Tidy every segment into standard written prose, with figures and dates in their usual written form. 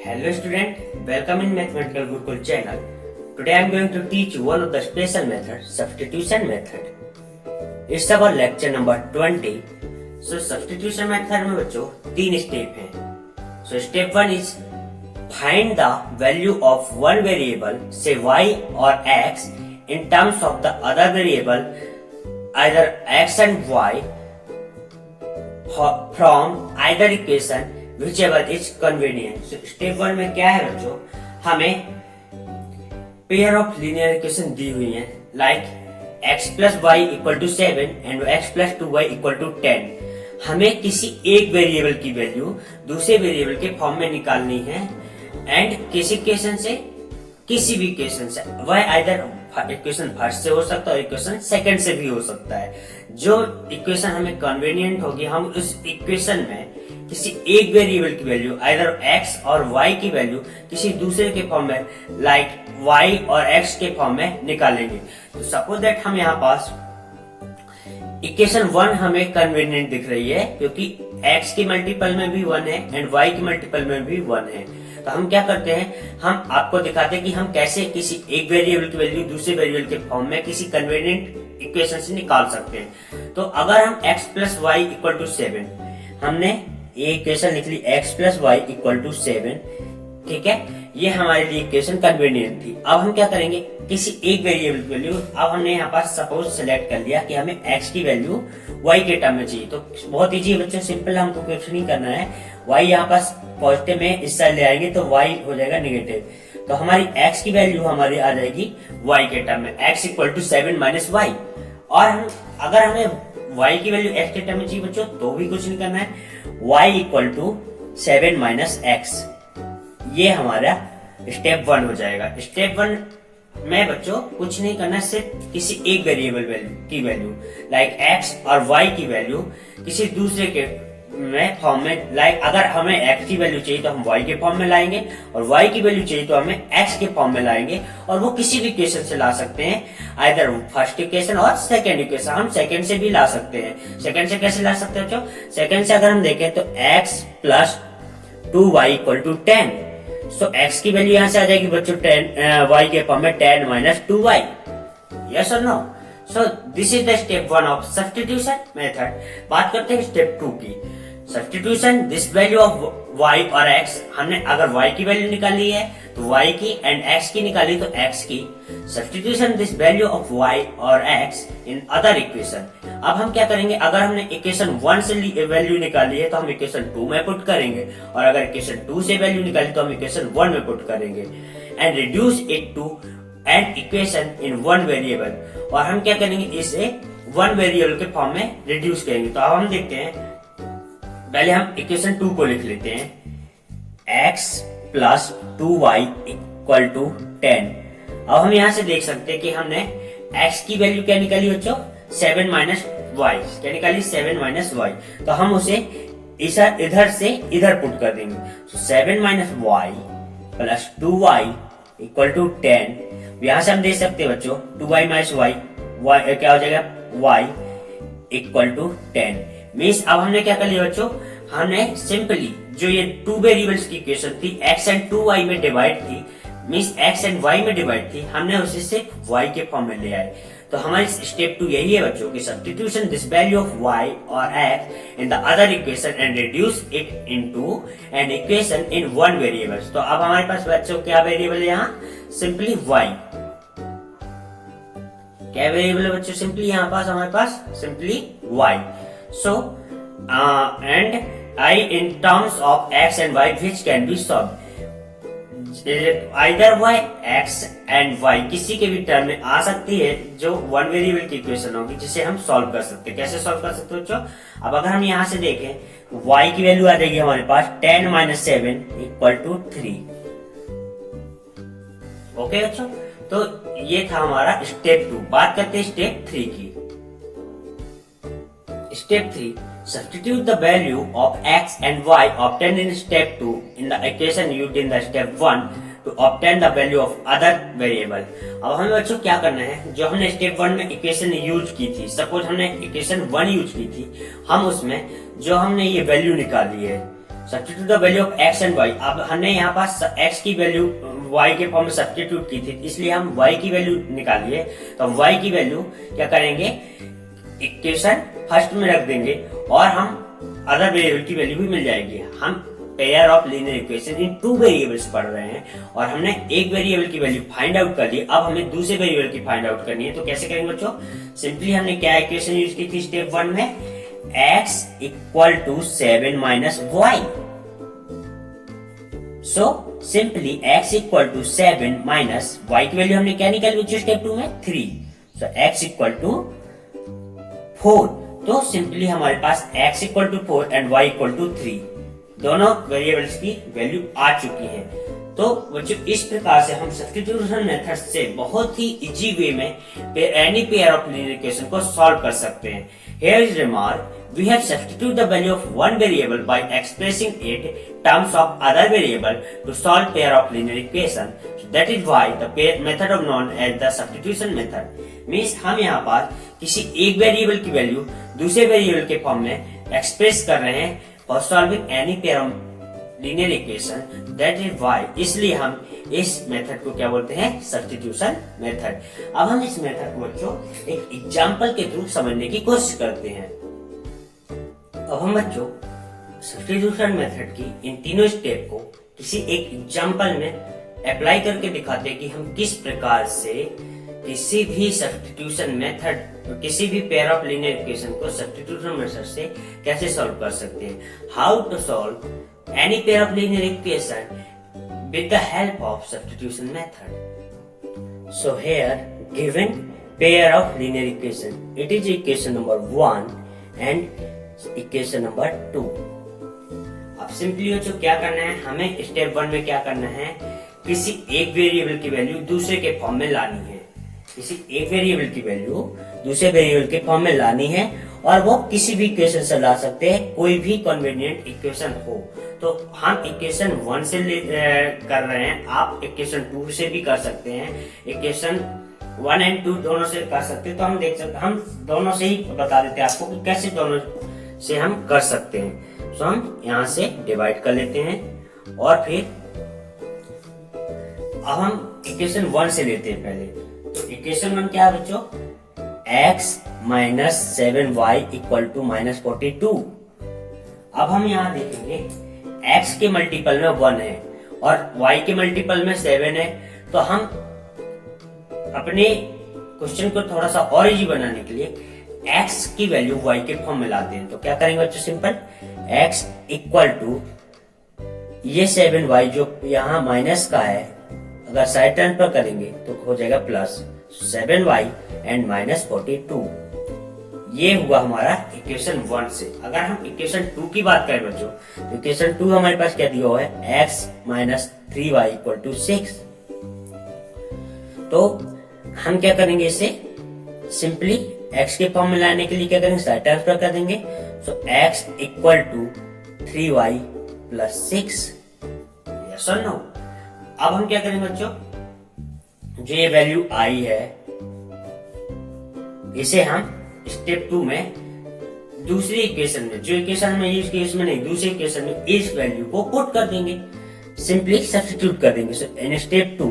Hello student, welcome in Mathematical Gurukul channel. Today I am going to teach you one of the special method, substitution method. It's our lecture number 20. So substitution method में बच्चों तीन step हैं. So step 1 is find the value of one variable, say y or x, in terms of the other variable, either x and y, from either equation whichever is convenient. So step 1 में क्या है बच्चों, हमें pair of linear equation दी हुई है like x plus y equal to 7 and x plus 2y equal to 10. हमें किसी एक वेरिएबल की वैल्यू दूसरे वेरिएबल के फॉर्म में निकालनी है एंड किसी इक्वेशन से किसी भी इक्वेशन से, वह आइदर इक्वेशन फर्स्ट से हो सकता है और इक्वेशन सेकंड से भी हो सकता है. जो इक्वेशन हमें कन्वीनियंट होगी हम उस इक्वेशन में किसी एक वेरिएबल की वैल्यू आइदर x और y की वैल्यू किसी दूसरे के फॉर्म में लाइक y और x के फॉर्म में निकालेंगे. तो सपोज दैट हम यहाँ पास इक्वेशन 1 हमें कन्वीनियंट दिख रही है क्योंकि x के मल्टीपल में भी 1 है एंड y के मल्टीपल में भी 1 है. तो हम क्या करते हैं, हम आपको दिखाते हैं कि हम कैसे किसी एक वेरिएबल की वैल्यू दूसरे वेरिएबल के फॉर्म में किसी कन्वीनियंट इक्वेशन से निकाल सकते हैं. तो अगर हम x plus y equal to 7, हमने ये इक्वेशन लिख ली x plus y equal to 7, ठीक है, ये हमारे लिए इक्वेशन कन्वीनियंट थी. अब हम क्या करेंगे, किसी एक वेरिएबल की वैल्यू, अब हमने यहाँ पर सपोज सेलेक्ट कर लिया कि हमें x की वैल्यू y के टर्म में चाहिए. तो बहुत इजी है बच्चों, सिंपल, हमको कुछ नहीं करना है. y यहाँ पास पॉजिटिव में इस साइड ले आएंगे तो y हो जाएगा नेगेटिव. तो हमारी x की वैल्यू हमारी आ जाएगी y के टर्म में, x equal to 7 minus y. और हम अगर हमें y की वैल्यू x के टर्म में चाहिए बच्चों तो भी कुछ नहीं करना है, y equal to 7 minus x. ये हमारा स्टेप 1 हो जाएगा. स्टेप 1 में बच्चों कुछ नहीं करना, सिर्फ किसी एक वेरिएबल की वैल्यू लाइक x और y की वैल्यू किसी दूसरे के में फॉर्म में, लाइक अगर हमें x की वैल्यू चाहिए तो हम y के फॉर्म में लाएंगे और y की वैल्यू चाहिए तो हमें x के फॉर्म में लाएंगे. और वो किसी भी इक्वेशन से ला सकते हैं, आइदर फर्स्ट इक्वेशन और सेकंड इक्वेशन. हम सेकंड से भी ला सकते हैं. सेकंड से कैसे ला सकते हैं बच्चों, सेकंड से अगर हम देखें तो x plus 2y equal to 10. So x की वैल्यू यहाँ से आ जाएगी बच्चों 10, y के फॉर्म में 10 माइनस 2y. यस और no. So this is the step 1 of substitution method. बात करते हैं स्टेप 2 की. Substitution, this value of y और x, हमने अगर y की वैल्यू निकाली है तो y की एंड x की निकाली तो x की. Substitution, this value of y और x इन अदर इक्वेशन. अब हम क्या करेंगे, अगर हमने इक्वेशन 1 से वैल्यू निकाली है तो हम इक्वेशन 2 में पुट करेंगे और अगर इक्वेशन 2 से वैल्यू निकाली तो हम इक्वेशन 1 में पुट करेंगे and reduce it to an equation in one variable. और हम क्या करेंगे, इसे वन वेरिएबल के फॉर्म में रिड्यूस करेंगे. तो अब हम देखते हैं, पहले हम इक्वेशन 2 को लिख लेते हैं, x plus 2y equal to 10. अब हम यहाँ से देख सकते हैं कि हमने x की वैल्यू क्या निकाली बच्चों, 7 माइनस वाई. क्या निकाली, 7 माइनस वाई. तो हम उसे इधर से इधर पुट कर देंगे. तो 7 minus y plus 2y equal to 10. यहाँ से हम देख सकते हैं बच्चों 2y माइनस वाई, क्या हो जाएगा, y इक्वल टू 10. मीन्स अब हमने क्या कर लिया बच्चों, हमने सिंपली जो ये 2 वेरिएबल्स की इक्वेशन थी x एंड 2y में डिवाइड थी, मीन्स x एंड y में डिवाइड थी, हमने उसे सिर्फ y के फॉर्म में ले आए. तो हमारी स्टेप 2 यही है बच्चों की substitution, this value of y और x in the other equation and reduce it into an equation in one variable. तो अब हमारे पास बच्चों क्या वेरिएबल है यहाँ, सिंपली y. क्या वेरिएबल है बच्चों, सिंपली यहाँ पास हमारे पास simply y. So, and I in terms of x and y which can be solved. Either y, x and y किसी के भी टर्म में आ सकती है जो वन वेरिएबल की इक्वेशन होगी जिसे हम सॉल्व कर सकते हैं. कैसे सॉल्व कर सकते हो बच्चों, अब अगर हम यहाँ से देखें y की वैल्यू आ जाएगी हमारे पास 10 माइनस 7 इक्वल टू 3. ओके बच्चों, तो ये था हमारा स्टेप 2. बात करते हैं स्टेप 3 की. Step 3. Substitute the value of x and y obtained in step 2 in the equation used in the step 1 to obtain the value of other variable. अब हमें बच्चों क्या करना है, जो हमने स्टेप 1 में इक्वेशन यूज की थी, सपोज हमने इक्वेशन 1 यूज की थी, हम उसमें जो हमने ये वैल्यू निकाली है substitute the value of x and y. अब हमने यहाँ पास एक्स की वैल्यू वाई के फॉर्म में सब्स्टिट्यूट की थी, इसलिए हम वाई की वैल्यू निकालिए। तो हम वाई की वैल्यू क्या करेंगे, इक्वेशन फर्स्ट में रख देंगे और हम अदर वेरिएबल की वैल्यू भी मिल जाएगी। हम pair of linear equation in two variables पढ़ रहे हैं और हमने एक वेरिएबल की वैल्यू फाइंड आउट कर ली। अब हमें दूसरे वेरिएबल की फाइंड आउट करनी है। तो कैसे करेंगे बच्चों, सिंपली हमने क्या इक्वेशन यूज की थी स्टेप 1 में, x equal to 7 minus y. So simply x equal to 7 minus y की वैल्यू हमने क्या निकाली बच्चों स्टेप 2 में, 3। So x equal to 4। तो सिंपली हमारे पास x equal to 4 and y equal to 3 दोनों वेरिएबल्स की वैल्यू आ चुकी है। तो बच्चों इस प्रकार से हम सब्स्टिट्यूशन मेथड से बहुत ही इजी वे में any pair of linear equation को सॉल्व कर सकते हैं। Here is remark, we have substituted the value of one variable by expressing it terms of other variable to solve pair of linear equation. So that is why the pair method of known as the substitution method. Means हम यहाँ पर किसी एक variable की value दूसरे variable के form में express कर रहे हैं for solving any pair of linear equation. That is why इसलिए हम इस मेथड को क्या बोलते हैं, सब्स्टिट्यूशन मेथड। अब हम इस मेथड को बच्चों एक एग्जांपल के थ्रू समझने की कोशिश करते हैं। अब हम बच्चों सब्स्टिट्यूशन मेथड की इन तीनों स्टेप को किसी एक एग्जांपल में अप्लाई करके दिखाते हैं कि हम किस प्रकार से किसी भी सब्स्टिट्यूशन मेथड, किसी भी पेयर ऑफ लीनियर इक्वेशन को सब्स्टिट्यूशन मेथड से कैसे सॉल्व कर सकते हैं। How to solve any pair of linear equation with the help of substitution method. So here given pair of linear equation, it is equation number 1 and equation number 2। अब simply बच्चों क्या करना है, हमें स्टेप 1 में क्या करना है, किसी एक वेरिएबल की वैल्यू दूसरे के फॉर्म में लानी है। किसी एक वेरिएबल की वैल्यू दूसरे वेरिएबल के फॉर्म में लानी है और वो किसी भी इक्वेशन से ला सकते हैं, कोई भी कन्वीनियंट इक्वेशन हो। तो हम इक्वेशन 1 से कर रहे हैं, आप इक्वेशन 2 से भी कर सकते हैं, इक्वेशन 1 एंड 2 दोनों से कर सकते हैं। तो हम देख सकते, हम दोनों से ही बता देते हैं आपको कि कैसे दोनों से हम कर सकते हैं। तो हम यहाँ से डिवाइड कर लेते हैं और फिर अब हम इक्वेशन 1 से लेते हैं पहले। तो इक्वेशन 1 क्या है बच्चों, x minus 7y equal to minus 42। अब हम यहाँ देखेंगे x के मल्टीपल में 1 है और y के मल्टीपल में 7 है। तो हम अपने क्वेश्चन को थोड़ा सा और इजी बनाने के लिए x की वैल्यू y के फॉर्म में लाते हैं। तो क्या करेंगे बच्चों, सिंपल x इक्वल टू ये 7y जो यहाँ माइनस का है, अगर साइड टर्न पर करेंगे तो हो जाएगा प्लस 7y एंड माइनस 42। ये हुआ हमारा इक्वेशन 1 से। अगर हम इक्वेशन 2 की बात करें बच्चों, तो इक्वेशन 2 हमारे पास क्या दिया हुआ है, x minus 3y equal to 6। तो हम क्या करेंगे, इसे सिंपली x के फॉर्म में लाने के लिए क्या करेंगे, साइड ट्रांसफर कर देंगे। So x equal to 3y plus 6। Yes और नो। अब हम क्या करेंगे बच्चों, जो ये वैल्यू आई है इसे हम स्टेप 2 में दूसरी इक्वेशन में, जो इक्वेशन में यूज की इसमें नहीं, दूसरी इक्वेशन में इस वैल्यू को पुट कर देंगे, सिंपली सब्स्टिट्यूट कर देंगे। सो इन स्टेप 2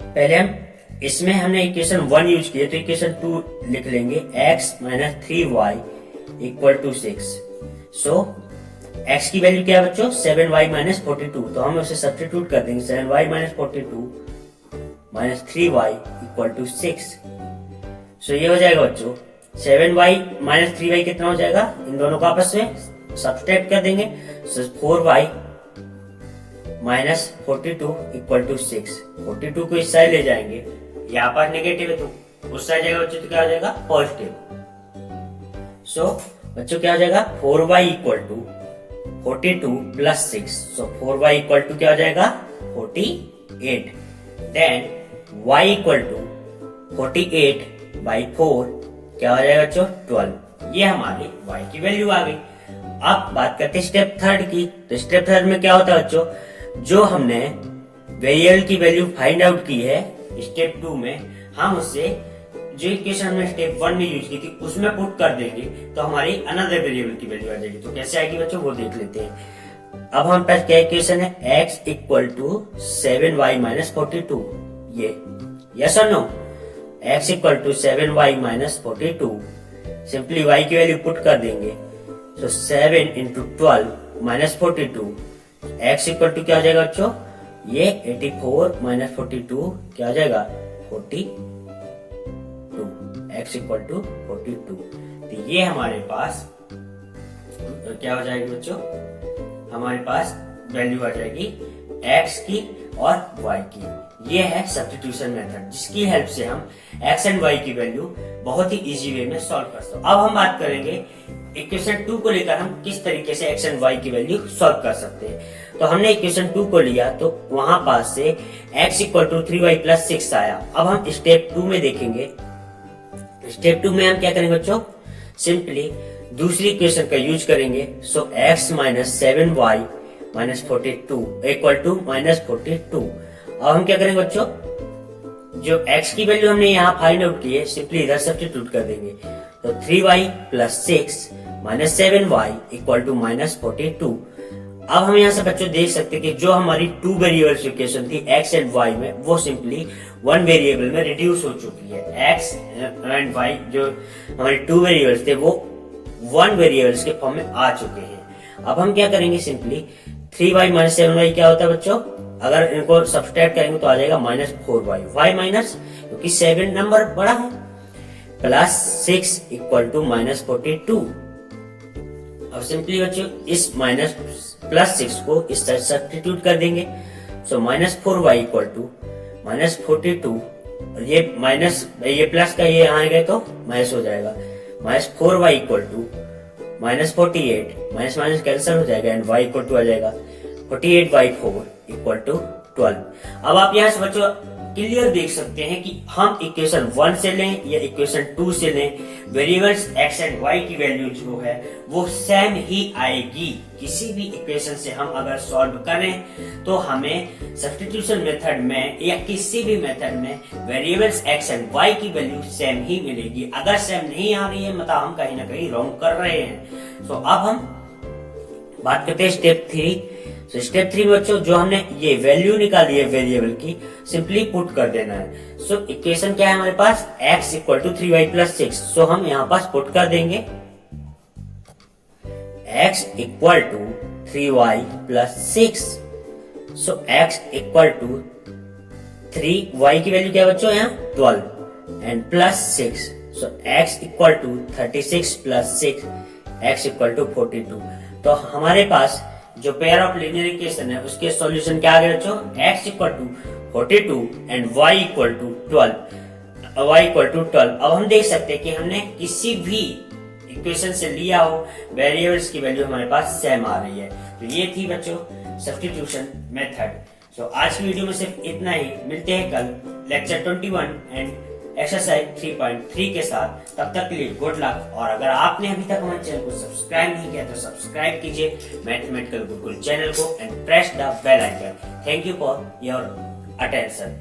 पहले हम इसमें हमने इक्वेशन 1 यूज किया, तो इक्वेशन 2 लिख लेंगे, x minus 3y equal to 6। So x की वैल्यू क्या है बच्चों, 7y माइनस 42। तो हम उसे सब्स्टिट्यूट कर देंगे, 7y minus 42 minus 3y equal to 6। So ये हो जाएगा बच्चों 7y माइनस 3y कितना हो जाएगा, इन दोनों को आपस में सब्सट्रैक्ट कर देंगे। सो 4y माइनस 42 इक्वल टू 6। 42 को इस साइड ले जाएंगे, यहाँ पर नेगेटिव है तो उस साइड जाएगा बच्चों, तो क्या हो जाएगा, पॉजिटिव। सो बच्चों क्या हो जाएगा, 4y equal to 42 plus 6। So 4y equal to क्या हो जाएगा, 48। Then y equal to 48 by 4 क्या हो जाएगा बच्चों, 12। ये हमारी y की वैल्यू आ गई। अब बात करते हैं स्टेप 3 की। तो स्टेप 3 में क्या होता है बच्चों, जो हमने वेरिएबल की वैल्यू फाइंड आउट की है स्टेप 2 में, हम उससे जो इक्वेशन हमने स्टेप 1 में यूज की थी उसमें पुट कर देंगे तो हमारी अनदर वेरिएबल की वैल्यू आ जाएगी। तो कैसे आएगी बच्चों वो देख लेते हैं। अब हम पास क्या इक्वेशन है, x equal to 7y minus 42, ये यस और no, x equal to 7y minus 42, simply y की वैल्यू पुट कर देंगे। तो 7 into 12 minus 42, x equal to क्या आ जाएगा बच्चों, ये 84 माइनस 42 क्या आ जाएगा 42, x इक्वल टू 42। तो ये हमारे पास क्या हो जाएगी बच्चों, हमारे पास वैल्यू आ जाएगी x की और y की। ये है सब्स्टिट्यूशन मेथड जिसकी हेल्प से हम x एंड y की वैल्यू बहुत ही इजी वे में सॉल्व कर सकते हैं। अब हम बात करेंगे इक्वेशन 2 को लेकर हम किस तरीके से x एंड y की वैल्यू सॉल्व कर सकते हैं। तो हमने इक्वेशन 2 को लिया तो वहां पास से x equal to 3y plus 6 आया। अब हम स्टेप 2 में देखेंगे। स्टेप 2 में हम क्या करेंगे बच्चों, सिंपली दूसरी इक्वेशन का यूज करेंगे। So x minus 7y minus 42 equal to minus 42। अब हम क्या करेंगे बच्चों, जो x की वैल्यू हमने यहाँ फाइंड आउट की है सिंपली इधर सब्स्टिट्यूट कर देंगे। तो 3y plus 6 minus 7y equal to minus 42। अब हम यहाँ से बच्चों देख सकते हैं कि जो हमारी 2 वेरिएबल्स इक्वेशन थी x एंड y में वो सिंपली 1 वेरिएबल में रिड्यूस हो चुकी है। x एंड y जो हमारे 2 वेरिएबल्स थे वो 1 वेरिएबल्स के फॉर्म में आ चुके हैं। अब हम क्या करेंगे, सिंपली 3y माइनस 7y क्या होता है बच्चों, अगर इनको सब्सट्रैक्ट करेंगे तो आ जाएगा माइनस 4y, y माइनस क्योंकि 7 नंबर बड़ा है, प्लस 6 इक्वल टू माइनस 42। अब सिंपली बच्चों इस माइनस प्लस 6 को इस तरह सब्स्टिट्यूट कर देंगे। So minus 4y equal to minus 42, और ये माइनस ये प्लस का ये यहाँ गए तो माइनस हो जाएगा, minus 4y equal to minus 48, minus minus cancel हो जाएगा एंड y इक्वल टू आ जाएगा 48/4 इक्वल टू 12। अब आप यहाँ से बच्चों क्लियर देख सकते हैं कि हम इक्वेशन 1 से लें या इक्वेशन 2 से लें, वेरिएबल्स x एंड y की वैल्यू जो है वो सेम ही आएगी। किसी भी इक्वेशन से हम अगर सॉल्व करें तो हमें सब्स्टिट्यूशन मेथड में या किसी भी मेथड में वेरिएबल्स x एंड y की वैल्यू सेम ही मिलेगी। अगर सेम नहीं आ रही है मतलब हम कहीं ना कहीं रॉन्ग कर रहे हैं। तो अब हम बात करते हैं स्टेप 3। तो स्टेप 3 में बच्चों जो हमने ये वैल्यू निकाली है वेरिएबल की सिंपली पुट कर देना है। सो इक्वेशन क्या है हमारे पास, x equal to 3y plus 6। So हम यहाँ पास पुट कर देंगे x equal to 3y plus 6। So x equal to 3y की वैल्यू क्या है बच्चों यहाँ 12 and plus 6। So x equal to 36 plus 6, x equal to 42। तो हमारे पास जो पेयर ऑफ लीनियर इक्वेशन है उसके सॉल्यूशन क्या आ गए बच्चों, x equal to 42 and y equal to 12। अब हम देख सकते हैं कि हमने किसी भी इक्वेशन से लिया हो वेरिएबल्स की वैल्यू हमारे पास सेम आ रही है। तो ये थी बच्चों सब्स्टिट्यूशन मेथड। सो आज की वीडियो में सिर्फ इतना ही, मिलते हैं कल लेक्चर 21 एंड एक्सरसाइज 3.3 के साथ। तब तक के लिए गुड लक। और अगर आपने अभी तक हमारे चैनल को सब्सक्राइब नहीं किया तो सब्सक्राइब कीजिए मैथमेटिकल गुरुकुल चैनल को and press the bell icon. Thank you for your attention.